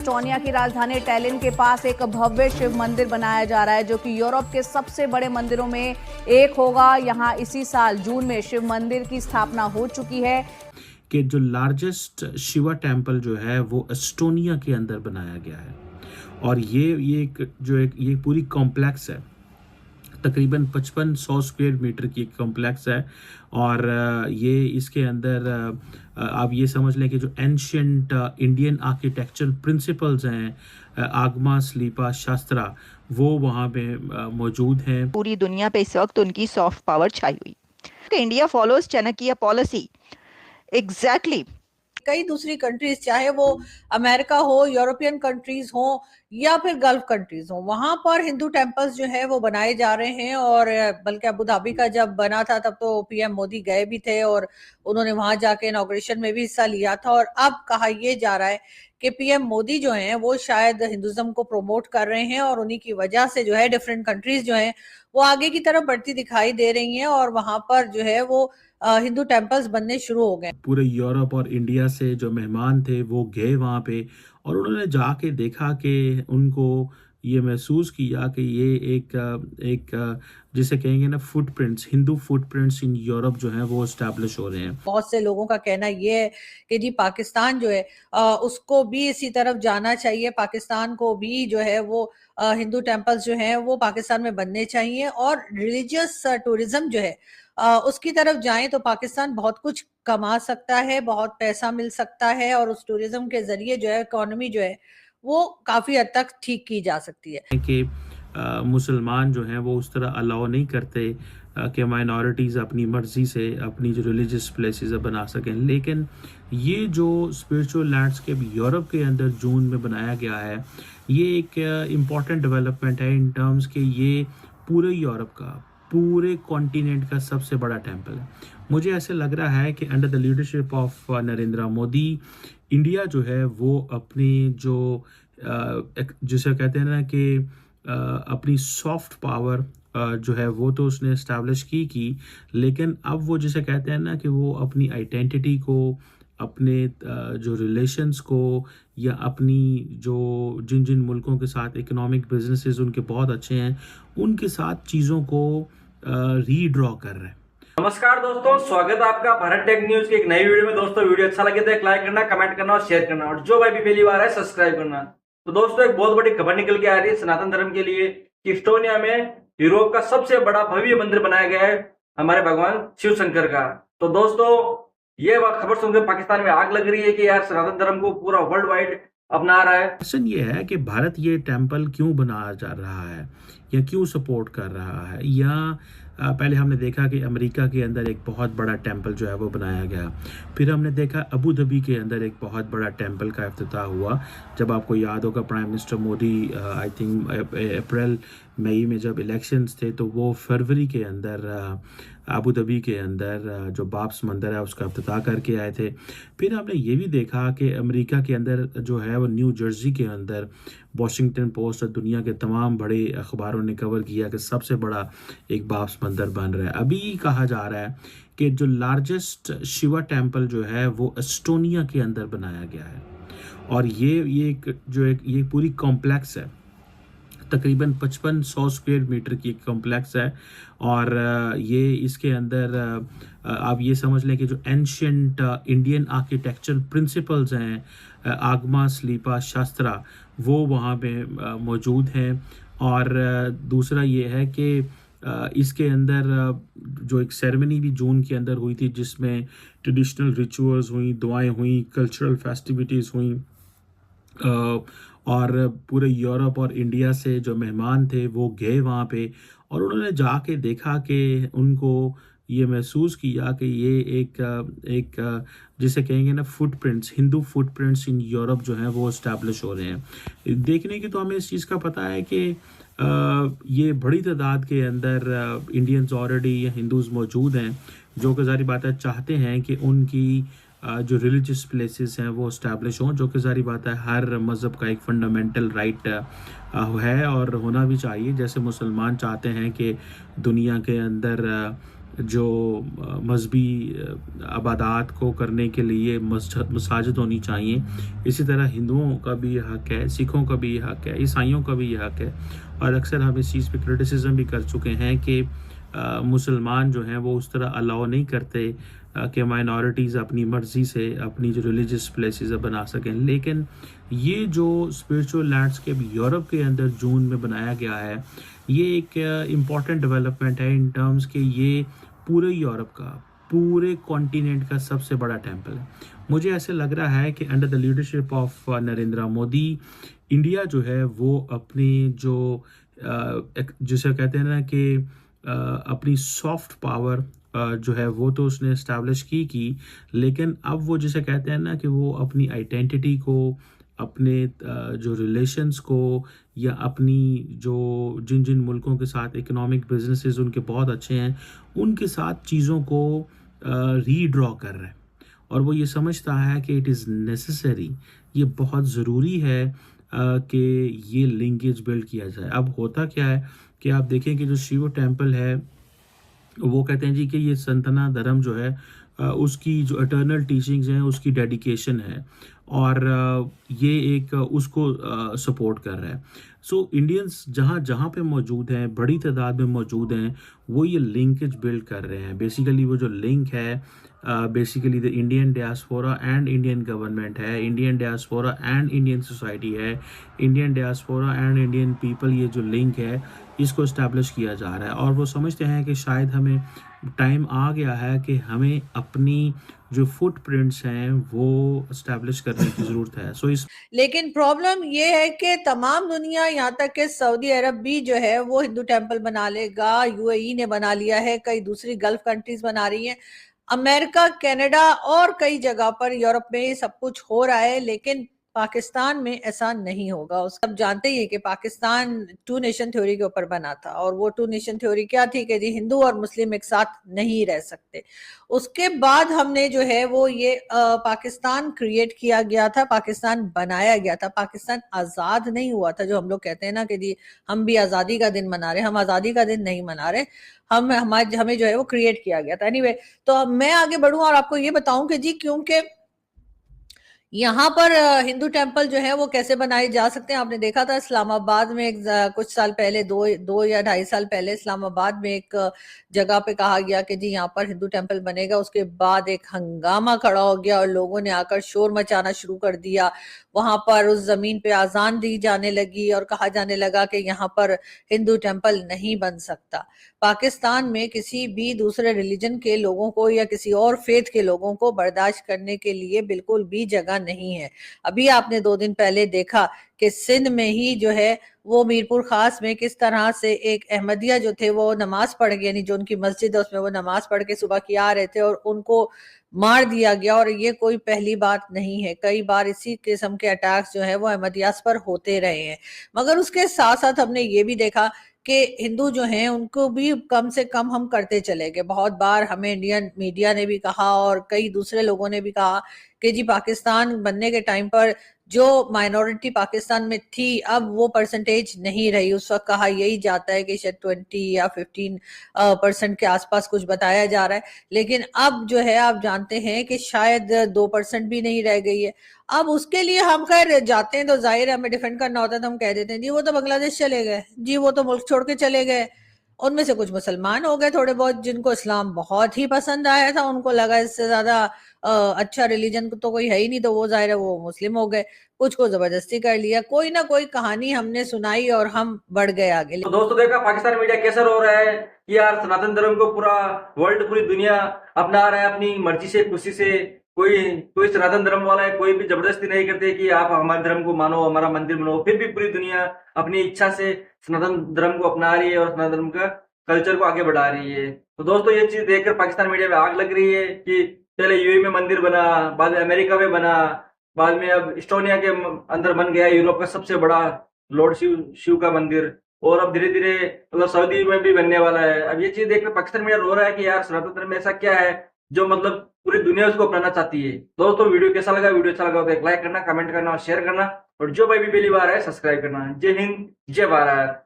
Estonia की राजधानी talin के पास एक भव्य शिव मंदिर बनाया जा रहा है जो कि यूरोप के सबसे बड़े मंदिरों में एक होगा। यहां इसी साल जून में शिव मंदिर की स्थापना हो चुकी है कि जो लार्जेस्ट शिवा टेम्पल जो है वो एस्टोनिया के अंदर बनाया गया है। और ये पूरी कॉम्प्लेक्स है, तकरीबन 5500 स्क्वायर मीटर की एक कॉम्प्लेक्स है। और ये इसके अंदर आप ये समझ लें कि जो एंशियंट इंडियन आर्किटेक्चरल प्रिंसिपल्स हैं, आगमा स्लीपा शास्त्रा, वो वहाँ पे मौजूद हैं। पूरी दुनिया पे इस वक्त उनकी सॉफ्ट पावर छाई हुई। India follows Chanakya policy exactly. कई दूसरी कंट्रीज, चाहे वो अमेरिका हो, यूरोपियन कंट्रीज हो या फिर गल्फ कंट्रीज हो, वहां पर हिंदू टेम्पल्स जो है वो बनाए जा रहे हैं। और बल्कि अबू धाबी का जब बना था तब तो पीएम मोदी गए भी थे और उन्होंने वहां जाके इनॉग्रेशन में भी हिस्सा लिया था। और अब कहा यह जा रहा है कि पीएम मोदी जो हैं वो शायद हिंदुज्म को प्रमोट कर रहे हैं और उन्हीं की वजह से जो है डिफरेंट कंट्रीज जो हैं वो आगे की तरफ बढ़ती दिखाई दे रही हैं और वहां पर जो है वो हिंदू टेम्पल्स बनने शुरू हो गए। पूरे यूरोप और इंडिया से जो मेहमान थे वो गए वहाँ पे और उन्होंने जाके देखा कि उनको ये महसूस किया कि ये एक जिसे कहेंगे ना footprints, Hindu footprints in Europe जो है वो एस्टैब्लिश हो रहे हैं। बहुत से लोगों का कहना ये है कि जी पाकिस्तान जो है उसको भी इसी तरफ जाना चाहिए। पाकिस्तान को भी जो है वो हिंदू टेम्पल्स जो हैं वो पाकिस्तान में बनने चाहिए और रिलीजियस टूरिज्म जो है उसकी तरफ जाएं तो पाकिस्तान बहुत कुछ कमा सकता है, बहुत पैसा मिल सकता है और उस टूरिज्म के जरिए जो है इकोनॉमी जो है वो काफी हद तक ठीक की जा सकती है। कि मुसलमान जो हैं वो उस तरह अलाउ नहीं करते कि माइनॉरिटीज़ अपनी मर्ज़ी से अपनी जो रिलीजियस प्लेसेस बना सकें। लेकिन ये जो स्पिरिचुअल लैंडस्केप यूरोप के अंदर जून में बनाया गया है, ये एक इम्पॉर्टेंट डेवलपमेंट है इन टर्म्स कि ये पूरे यूरोप का, पूरे कॉन्टिनेंट का सबसे बड़ा टेम्पल है। मुझे ऐसे लग रहा है कि under the leadership of Narendra Modi, India जो है वो अपनी जो जिसे कहते हैं ना कि अपनी सॉफ्ट पावर जो है वो तो उसने इस्टेब्लिश की, लेकिन अब वो जिसे कहते हैं ना कि वो अपनी आइडेंटिटी को, अपने जो रिलेशंस को, या अपनी जो जिन जिन मुल्कों के साथ इकोनॉमिक बिजनेसेस उनके बहुत अच्छे हैं, उनके साथ चीज़ों को रीड्रॉ कर रहे हैं। नमस्कार दोस्तों, स्वागत है आपका भारत टेक न्यूज की एक नई वीडियो में। दोस्तों वीडियो अच्छा लगे तो एक लाइक करना, कमेंट करना और शेयर करना, और जो भाई भी पहली बार है सब्सक्राइब करना। तो दोस्तों एक बहुत बड़ी खबर निकल के आ रही है सनातन धर्म के लिए कि एस्टोनिया में यूरोप का सबसे बड़ा भव्य मंदिर बनाया गया है हमारे भगवान शिव शंकर का। तो दोस्तों ये खबर सुनकर पाकिस्तान में आग लग रही है कि यार सनातन धर्म को पूरा वर्ल्ड वाइड अपना रहा है। क्वेश्चन ये है कि भारत ये टेम्पल क्यों बनाया जा रहा है या क्यों सपोर्ट कर रहा है। या पहले हमने देखा कि अमेरिका के अंदर एक बहुत बड़ा टेम्पल जो है वो बनाया गया, फिर हमने देखा अबू धाबी के अंदर एक बहुत बड़ा टेम्पल का इफ्तिताह हुआ। जब आपको याद होगा prime minister Modi I think April मई में जब इलेक्शंस थे तो वो फरवरी के अंदर अबू धाबी के अंदर जो बाब्स मंदिर है उसका इफ्तिताह करके आए थे। फिर हमने ये भी देखा कि अमेरिका के अंदर जो है वो न्यू जर्सी के अंदर वॉशिंगटन पोस्ट और दुनिया के तमाम बड़े अखबारों ने कवर किया कि सबसे बड़ा एक बाब्स मंदिर बन रहा है। अभी कहा जा रहा है कि जो लार्जेस्ट शिवा टेम्पल जो है वो एस्टोनिया के अंदर बनाया गया है। और ये पूरी कॉम्प्लेक्स है, तकरीबन 5500 स्क्वायर मीटर की एक कॉम्प्लेक्स है। और ये इसके अंदर आप ये समझ लें कि जो एंशियंट इंडियन आर्किटेक्चरल प्रिंसिपल्स हैं, आगमा स्लीपा शास्त्रा, वो वहाँ पे मौजूद हैं। और दूसरा ये है कि इसके अंदर जो एक सेरेमनी भी जून के अंदर हुई थी जिसमें ट्रेडिशनल रिचुअल्स हुई, दुआएं हुई, कल्चरल फेस्टिविटीज़ हुई। और पूरे यूरोप और इंडिया से जो मेहमान थे वो गए वहाँ पे और उन्होंने जाके देखा कि उनको ये महसूस किया कि ये एक जिसे कहेंगे ना footprints, Hindu footprints in Europe जो हैं वो इस्टेब्लिश हो रहे हैं। देखने की तो हमें इस चीज़ का पता है कि ये बड़ी तादाद के अंदर इंडियंस ऑलरेडी या हिंदूज़ मौजूद हैं जो कि ज़ाहिर बात है चाहते हैं कि उनकी जो रिलीजियस प्लेसेस हैं वो इस्टेब्लिश हों, जो कि ज़ाहिर बात है हर मज़हब का एक फंडामेंटल राइट है और होना भी चाहिए। जैसे मुसलमान चाहते हैं कि दुनिया के अंदर जो मजहबी इबादत को करने के लिए मसाजिद होनी चाहिए। इसी तरह हिंदुओं का भी ये हक़ है, सिखों का भी ये हक़ है, ईसाइयों का भी ये हक़ है। और अक्सर हम इस चीज़ पे क्रिटिसिज्म भी कर चुके हैं कि मुसलमान जो हैं वो उस तरह अलाउ नहीं करते कि माइनॉरिटीज़ अपनी मर्ज़ी से अपनी जो रिलीजियस प्लेसेस बना सकें। लेकिन ये जो स्पिरिचुअल लैंडस्केप यूरोप के अंदर जून में बनाया गया है, ये एक इम्पॉर्टेंट डेवलपमेंट है इन टर्म्स कि ये पूरे यूरोप का, पूरे कॉन्टिनेंट का सबसे बड़ा टेंपल है। मुझे ऐसे लग रहा है कि under the leadership of Narendra Modi, India जो है वो अपनी जो जिसे कहते हैं ना कि अपनी सॉफ्ट पावर जो है वो तो उसने इस्टेब्लिश की, लेकिन अब वो जिसे कहते हैं ना कि वो अपनी आइडेंटिटी को, अपने जो रिलेशंस को, या अपनी जो जिन जिन मुल्कों के साथ इकोनॉमिक बिजनेसेस उनके बहुत अच्छे हैं, उनके साथ चीज़ों को रीड्रॉ कर रहा है। और वो ये समझता है कि इट इज़ नेसेसरी, ये बहुत ज़रूरी है कि ये लिंकेज बिल्ड किया जाए। अब होता क्या है कि आप देखें कि जो शिव टेम्पल है, वो कहते हैं जी कि ये सनातन धर्म जो है उसकी जो इटर्नल टीचिंग्स हैं उसकी डेडिकेशन है, और ये एक उसको सपोर्ट कर रहा है। सो इंडियंस जहाँ जहाँ पे मौजूद हैं, बड़ी तादाद में मौजूद हैं, वो ये लिंकेज बिल्ड कर रहे हैं। बेसिकली वो जो लिंक है, basically the Indian diaspora and Indian government है, Indian diaspora and Indian society है, Indian diaspora and Indian people, ये जो लिंक है इसको इस्टेब्लिश किया जा रहा है। और वो समझते हैं कि शायद हमें टाइम आ गया है कि हमें अपनी जो फुटप्रिंट्स हैं वो इस्टेब्लिश करने की ज़रूरत है। सो इस लेकिन प्रॉब्लम ये है कि तमाम दुनिया, यहाँ तक कि सऊदी अरब भी जो है वो हिंदू टेम्पल बना लेगा, यूएई ने बना लिया है, कई दूसरी गल्फ कंट्रीज बना रही हैं, अमेरिका, कनाडा और कई जगह पर यूरोप में सब कुछ हो रहा है, लेकिन पाकिस्तान में ऐसा नहीं होगा। उस सब जानते ही है कि पाकिस्तान टू नेशन थ्योरी के ऊपर बना था, और वो टू नेशन थ्योरी क्या थी कि जी हिंदू और मुस्लिम एक साथ नहीं रह सकते। उसके बाद हमने जो है वो ये पाकिस्तान क्रिएट किया गया था, पाकिस्तान बनाया गया था। पाकिस्तान आजाद नहीं हुआ था, जो हम लोग कहते हैं ना कि जी हम भी आजादी का दिन मना रहे हैं। हम आजादी का दिन नहीं मना रहे, हमें जो है वो क्रिएट किया गया था। एनीवे, तो मैं आगे बढ़ूं और आपको ये बताऊं कि जी क्योंकि यहाँ पर हिंदू टेम्पल जो है वो कैसे बनाए जा सकते हैं। आपने देखा था इस्लामाबाद में कुछ साल पहले, दो या 2.5 साल पहले इस्लामाबाद में एक जगह पे कहा गया कि जी यहाँ पर हिंदू टेम्पल बनेगा। उसके बाद एक हंगामा खड़ा हो गया और लोगों ने आकर शोर मचाना शुरू कर दिया। वहां पर उस जमीन पे आजान दी जाने लगी और कहा जाने लगा कि यहाँ पर हिंदू टेम्पल नहीं बन सकता। पाकिस्तान में किसी भी दूसरे रिलीजन के लोगों को या किसी और फेथ के लोगों को बर्दाश्त करने के लिए बिल्कुल भी जगह नहीं है। अभी आपने 2 दिन पहले देखा कि सिंध में ही जो है वो मीरपुर खास में किस तरह से एक अहमदिया जो थे वो नमाज पढ़ गए, यानी जो उनकी मस्जिद है उसमें वो नमाज पढ़ के सुबह की आ रहे थे और उनको मार दिया गया। और ये कोई पहली बात नहीं है, कई बार इसी किस्म के अटैक्स जो है वो अहमदियास पर होते रहे हैं। मगर उसके साथ साथ हमने ये भी देखा कि हिंदू जो हैं उनको भी कम से कम हम करते चले गए। बहुत बार हमें इंडियन मीडिया ने भी कहा और कई दूसरे लोगों ने भी कहा कि जी पाकिस्तान बनने के टाइम पर जो माइनॉरिटी पाकिस्तान में थी अब वो परसेंटेज नहीं रही। उस वक्त कहा यही जाता है कि शायद 20 या 15% के आसपास कुछ बताया जा रहा है, लेकिन अब जो है आप जानते हैं कि शायद 2% भी नहीं रह गई है। अब उसके लिए हम खैर जाते हैं तो जाहिर है हमें डिफेंड करना होता है, तो हम कह देते हैं जी वो तो बांग्लादेश चले गए, जी वो तो मुल्क छोड़ के चले गए। उनमें से कुछ मुसलमान हो गए थोड़े बहुत, जिनको इस्लाम बहुत ही पसंद आया था, उनको लगा इससे ज्यादा अच्छा रिलीजन तो कोई है ही नहीं, तो वो जाहिर है वो मुस्लिम हो गए। कुछ को जबरदस्ती कर लिया, कोई ना कोई कहानी हमने सुनाई और हम बढ़ गए आगे। तो दोस्तों देखा पाकिस्तान मीडिया कैसा रो रहा है कि यार सनातन धर्म को पूरा वर्ल्ड, पूरी दुनिया अपना रहा है अपनी मर्जी से, खुशी से। कोई सनातन धर्म वाला है, कोई भी जबरदस्ती नहीं करते कि आप हमारे धर्म को मानो, हमारा मंदिर बनाओ। फिर भी पूरी दुनिया अपनी इच्छा से सनातन धर्म को अपना रही है और सनातन धर्म का कल्चर को आगे बढ़ा रही है। तो दोस्तों ये चीज देखकर पाकिस्तान मीडिया में आग लग रही है कि पहले यूएई में मंदिर बना, बाद में अमेरिका में बना, बाद में अब इस्टोनिया के अंदर बन गया यूरोप का सबसे बड़ा लॉर्ड शिव का मंदिर, और अब धीरे धीरे मतलब सऊदी में भी बनने वाला है। अब ये चीज देखकर पाकिस्तान मीडिया रो रहा है कि यार सनातन धर्म में ऐसा क्या है जो मतलब पूरी दुनिया उसको अपनाना चाहती है। दोस्तों वीडियो कैसा लगा, वीडियो अच्छा लगा तो एक लाइक करना, कमेंट करना और शेयर करना, और जो भाई भी पहली बार है सब्सक्राइब करना। जय हिंद, जय भारत।